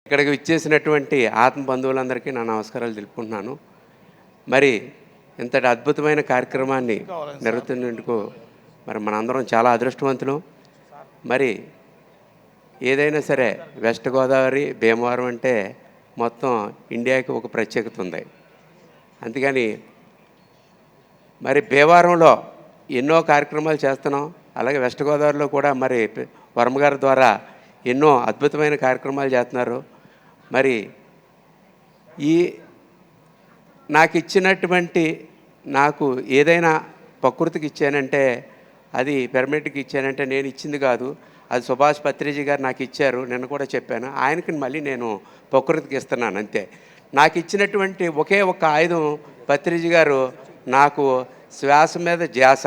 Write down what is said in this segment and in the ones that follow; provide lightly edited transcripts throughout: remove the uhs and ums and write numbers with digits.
ఇక్కడికి విచ్చేసినటువంటి ఆత్మ బంధువులందరికీ నా నమస్కారాలు తెలుపుకుంటున్నాను. మరి ఇంతటి అద్భుతమైన కార్యక్రమాన్ని నిర్వహించేందుకు మరి మనందరం చాలా అదృష్టవంతులు. మరి ఏదైనా సరే వెస్ట్ గోదావరి, భీమవరం అంటే మొత్తం ఇండియాకి ఒక ప్రత్యేకత ఉంది. అందుకని మరి భీమవరంలో ఎన్నో కార్యక్రమాలు చేస్తున్నాం. అలాగే వెస్ట్ గోదావరిలో కూడా మరి వర్మగారి ద్వారా ఎన్నో అద్భుతమైన కార్యక్రమాలు చేస్తున్నారు. మరి నాకు ఇచ్చినటువంటి నాకు ఏదైనా ప్రకృతికి ఇచ్చానంటే అది పిరమిడ్కి ఇచ్చానంటే నేను ఇచ్చింది కాదు, అది సుభాష్ పత్రిజీ గారు నాకు ఇచ్చారు. నిన్న కూడా చెప్పాను, ఆయనకి మళ్ళీ నేను ప్రకృతికి ఇస్తున్నాను అంతే. నాకు ఇచ్చినటువంటి ఒకే ఒక్క ఆయుధం పత్రిజీ గారు నాకు శ్వాస మీద ధ్యాస,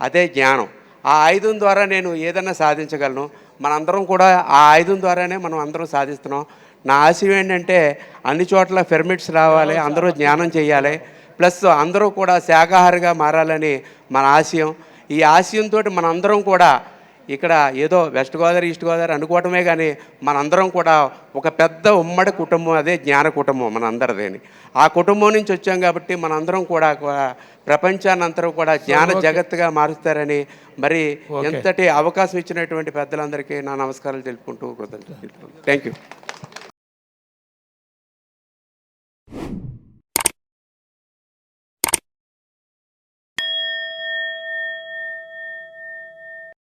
అదే జ్ఞానం. ఆ ఆయుధం ద్వారా నేను ఏదైనా సాధించగలను. మనందరం కూడా ఆ ఆయుధం ద్వారానే మనం అందరం సాధిస్తున్నాం. నా ఆశయం ఏంటంటే అన్ని చోట్ల పిరమిడ్స్ రావాలి, అందరూ జ్ఞానం చేయాలి, ప్లస్ అందరూ కూడా శాకాహారిగా మారాలని మన ఆశయం. ఈ ఆశయంతో మనందరం కూడా ఇక్కడ ఏదో వెస్ట్ గోదావరి, ఈస్ట్ గోదావరి అనుకోవటమే కానీ మనందరం కూడా ఒక పెద్ద ఉమ్మడి కుటుంబం, అదే జ్ఞాన కుటుంబం మనందరిదేని. ఆ కుటుంబం నుంచి వచ్చాం కాబట్టి మనందరం కూడా ప్రపంచాన్ని అందరూ కూడా జ్ఞాన జగత్తుగా మారుస్తారని మరి ఎంతటి అవకాశం ఇచ్చినటువంటి పెద్దలందరికీ నా నమస్కారాలు తెలుపుకుంటూ థ్యాంక్ యూ.